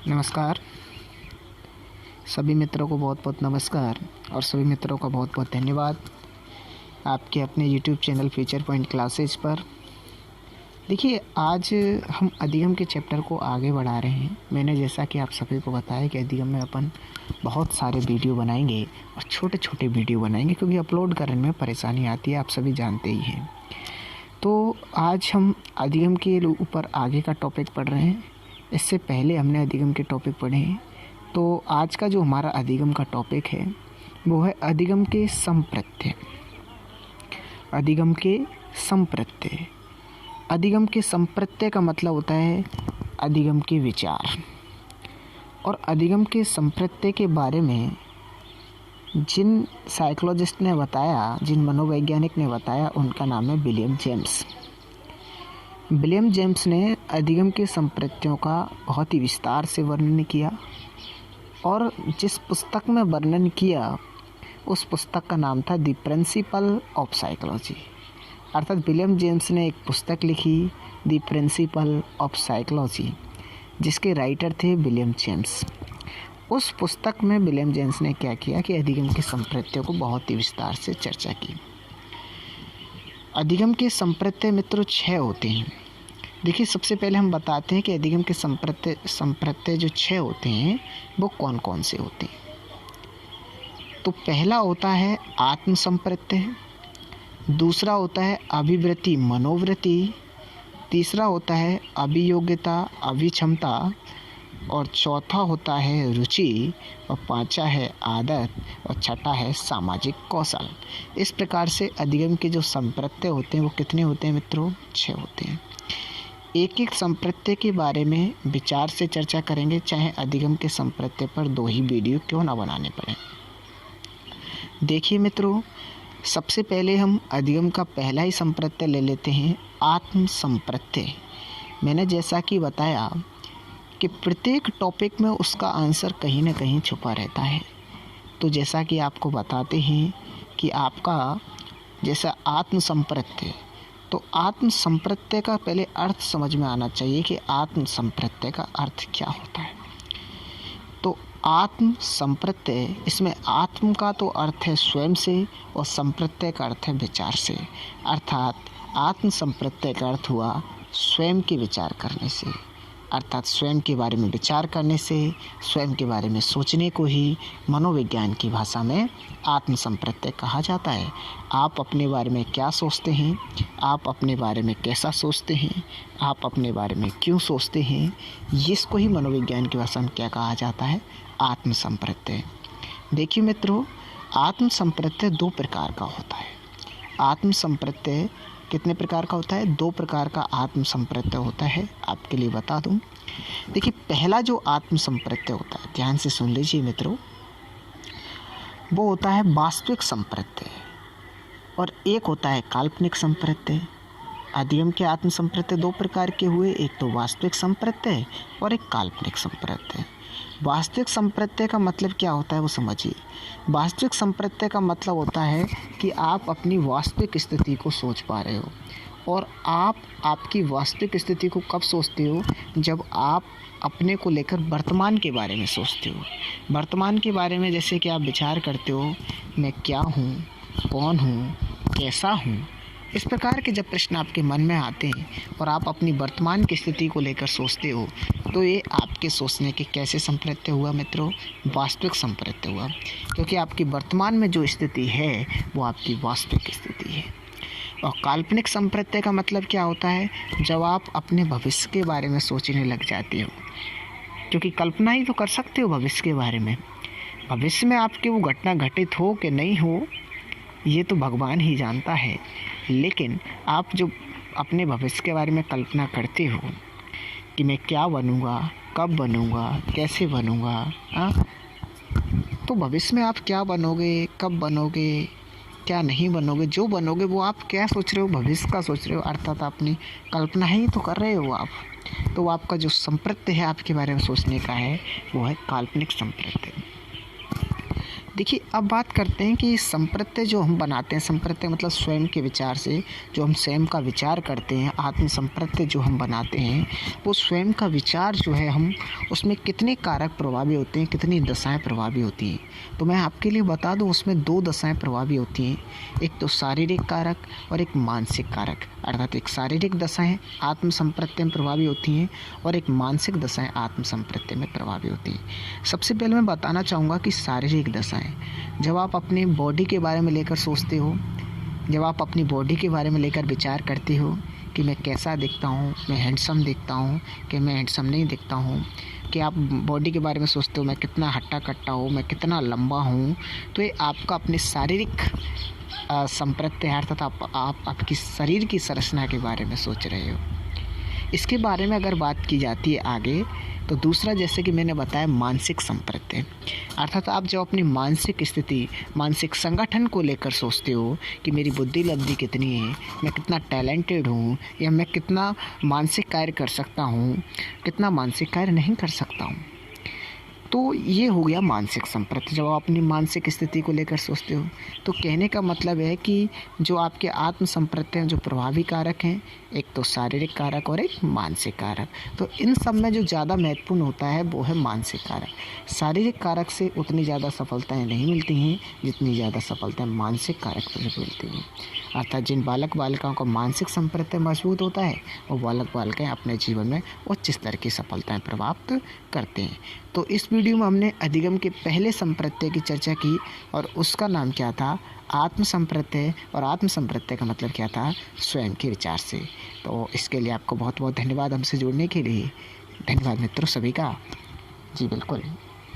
नमस्कार। सभी मित्रों को बहुत बहुत नमस्कार और सभी मित्रों का बहुत बहुत धन्यवाद आपके अपने YouTube channel future point classes पर। देखिए, आज हम अधिगम के चैप्टर को आगे बढ़ा रहे हैं। मैंने जैसा कि आप सभी को बताया कि अधिगम में अपन बहुत सारे वीडियो बनाएंगे और छोटे छोटे वीडियो बनाएंगे, क्योंकि अपलोड करने में परेशानी आती है, आप सभी जानते ही हैं। तो आज हम अधिगम के ऊपर आगे का टॉपिक पढ़ रहे हैं। इससे पहले हमने अधिगम के टॉपिक पढ़े हैं। तो आज का जो हमारा अधिगम का टॉपिक है वो है अधिगम के संप्रत्यय। अधिगम के संप्रत्यय। अधिगम के संप्रत्यय का मतलब होता है अधिगम के विचार। और अधिगम के संप्रत्यय के बारे में जिन साइकोलॉजिस्ट ने बताया, जिन मनोवैज्ञानिक ने बताया, उनका नाम है विलियम जेम्स। विलियम जेम्स ने अधिगम के संप्रत्ययों का बहुत ही विस्तार से वर्णन किया और जिस पुस्तक में वर्णन किया उस पुस्तक का नाम था द प्रिंसिपल ऑफ साइकोलॉजी। अर्थात विलियम जेम्स ने एक पुस्तक लिखी द प्रिंसिपल ऑफ साइकोलॉजी, जिसके राइटर थे विलियम जेम्स। उस पुस्तक में विलियम जेम्स ने क्या किया कि अधिगम के संप्रत्ययों को बहुत ही विस्तार से चर्चा की। अधिगम के संप्रत्यय मित्रों 6 होते हैं। देखिए, सबसे पहले हम बताते हैं कि अधिगम के संप्रत्यय जो 6 होते हैं वो कौन कौन से होते हैं। तो पहला होता है आत्म संप्रत्यय, दूसरा होता है अभिवृत्ति मनोवृत्ति, तीसरा होता है अभियोग्यता अभिक्षमता, और चौथा होता है रुचि, और पांचवा है आदत, और छठा है सामाजिक कौशल। इस प्रकार से अधिगम के जो संप्रत्यय होते हैं वो कितने होते हैं मित्रों? 6 होते हैं। एक एक संप्रत्यय के बारे में विचार से चर्चा करेंगे, चाहे अधिगम के संप्रत्यय पर 2 ही वीडियो क्यों ना बनाने पड़े। देखिए मित्रों, सबसे पहले हम अधिगम का पहला ही संप्रत्यय ले लेते हैं, आत्म संप्रत्यय। मैंने जैसा कि बताया कि प्रत्येक टॉपिक में उसका आंसर कहीं ना कहीं छुपा रहता है। तो जैसा कि आपको बताते हैं कि आपका जैसा आत्म संप्रत्यय, तो आत्म संप्रत्यय का पहले अर्थ समझ में आना चाहिए कि आत्म संप्रत्यय का अर्थ क्या होता है। तो आत्म संप्रत्यय, इसमें आत्म का तो अर्थ है स्वयं से और संप्रत्यय का अर्थ है विचार से। अर्थात आत्म संप्रत्यय का अर्थ हुआ स्वयं के विचार करने से, अर्थात स्वयं के बारे में विचार करने से, स्वयं के बारे में सोचने को ही मनोविज्ञान की भाषा में आत्म संप्रत्यय कहा जाता है। आप अपने बारे में क्या सोचते हैं, आप अपने बारे में कैसा सोचते हैं, आप अपने बारे में क्यों सोचते हैं, इसको ही मनोविज्ञान की भाषा में क्या कहा जाता है? आत्म संप्रत्यय। देखिए मित्रों, आत्म संप्रत्यय 2 प्रकार का होता है। आत्म संप्रत्यय कितने प्रकार का होता है? 2 प्रकार का आत्म संप्रत्यय होता है। आपके लिए बता दूं। देखिए, पहला जो आत्म संप्रत्यय होता है, ध्यान से सुन लीजिए मित्रों, वो होता है वास्तविक संप्रत्यय और एक होता है काल्पनिक संप्रत्यय। अधिगम के आत्म संप्रत्यय 2 प्रकार के हुए, एक तो वास्तविक संप्रत्यय और एक काल्पनिक संप्रत्यय। वास्तविक संप्रत्यय का मतलब क्या होता है वो समझिए। वास्तविक संप्रत्यय का मतलब होता है कि आप अपनी वास्तविक स्थिति को सोच पा रहे हो, और आप आपकी वास्तविक स्थिति को कब सोचते हो? जब आप अपने को लेकर वर्तमान के बारे में सोचते हो। वर्तमान के बारे में जैसे कि आप विचार करते हो, मैं क्या हूँ, कौन हूँ, कैसा हूँ। इस प्रकार के जब प्रश्न आपके मन में आते हैं और आप अपनी वर्तमान की स्थिति को लेकर सोचते हो, तो ये आपके सोचने के कैसे संप्रत्यय हुआ मित्रों? वास्तविक संप्रत्यय हुआ, क्योंकि आपकी वर्तमान में जो स्थिति है वो आपकी वास्तविक स्थिति है। और काल्पनिक संप्रत्यय का मतलब क्या होता है? जब आप अपने भविष्य के बारे में सोचने लग जाते हो, क्योंकि कल्पना ही तो कर सकते हो भविष्य के बारे में। भविष्य में आपकी वो घटना घटित हो कि नहीं हो, ये तो भगवान ही जानता है। लेकिन आप जो अपने भविष्य के बारे में कल्पना करते हो कि मैं क्या बनूंगा, कब बनूंगा, कैसे बनूंगा, तो भविष्य में आप क्या बनोगे, कब बनोगे, क्या नहीं बनोगे, जो बनोगे वो आप क्या सोच रहे हो? भविष्य का सोच रहे हो, अर्थात अपनी कल्पना ही तो कर रहे हो आप। तो आपका जो संप्रत्यय है आपके बारे में सोचने का है वो है काल्पनिक संप्रत्यय। देखिए, अब बात करते हैं कि संप्रत्यय जो हम बनाते हैं, संप्रत्यय मतलब स्वयं के विचार से जो हम स्वयं का विचार करते हैं, आत्म संप्रत्यय जो हम बनाते हैं, वो स्वयं का विचार जो है हम उसमें कितने कारक प्रभावी होते हैं, कितनी दशाएं प्रभावी होती हैं। तो मैं आपके लिए बता दूं, उसमें 2 दशाएं प्रभावी होती हैं। एक तो शारीरिक कारक और एक मानसिक कारक। अर्थात एक शारीरिक दशाएं आत्म संप्रत्यय में प्रभावी होती हैं और एक मानसिक दशाएं आत्म संप्रत्यय में प्रभावी होती हैं। सबसे पहले मैं बताना चाहूँगा कि शारीरिक दशाएं, जब आप अपने बॉडी के बारे में लेकर सोचते हो, जब आप अपनी बॉडी के बारे में लेकर विचार करते हो कि मैं कैसा दिखता हूँ, मैं हैंडसम दिखता हूँ कि मैं हैंडसम नहीं दिखता हूँ, कि आप बॉडी के बारे में सोचते हो मैं कितना हट्टा कट्टा हूँ, मैं कितना लंबा हूँ, तो ये आपका अपने शारीरिक संप्रत्यय अर्थात आप आपकी शरीर की संरचना के बारे में सोच रहे हो। इसके बारे में अगर बात की जाती है आगे, तो दूसरा जैसे कि मैंने बताया मानसिक संप्रत्यय, अर्थात आप जब अपनी मानसिक स्थिति, मानसिक संगठन को लेकर सोचते हो कि मेरी बुद्धि लब्धि कितनी है, मैं कितना टैलेंटेड हूँ, या मैं कितना मानसिक कार्य कर सकता हूँ, कितना मानसिक कार्य नहीं कर सकता हूँ। तो ये हो गया मानसिक संप्रत्यय, जब आप अपनी मानसिक स्थिति को लेकर सोचते हो। तो कहने का मतलब है कि जो आपके आत्म संप्रत्यय जो प्रभावी कारक हैं, एक तो शारीरिक कारक और एक मानसिक कारक। तो इन सब में जो ज़्यादा महत्वपूर्ण होता है वो है मानसिक कारक। शारीरिक कारक से उतनी ज़्यादा सफलताएं नहीं मिलती हैं जितनी ज़्यादा सफलताएं मानसिक कारक से मिलती हैं। अर्थात जिन बालक बालिकाओं का मानसिक संप्रत्यय मजबूत होता है, वो बालक बालिकाएँ अपने जीवन में उच्च स्तर की सफलताएं प्राप्त करते हैं। तो इस वीडियो में हमने अधिगम के पहले संप्रत्यय की चर्चा की और उसका नाम क्या था, आत्म संप्रत्यय, और आत्म संप्रत्यय का मतलब क्या था, स्वयं के विचार से। तो इसके लिए आपको बहुत बहुत धन्यवाद हमसे जुड़ने के लिए। धन्यवाद मित्रों सभी का। जी बिल्कुल।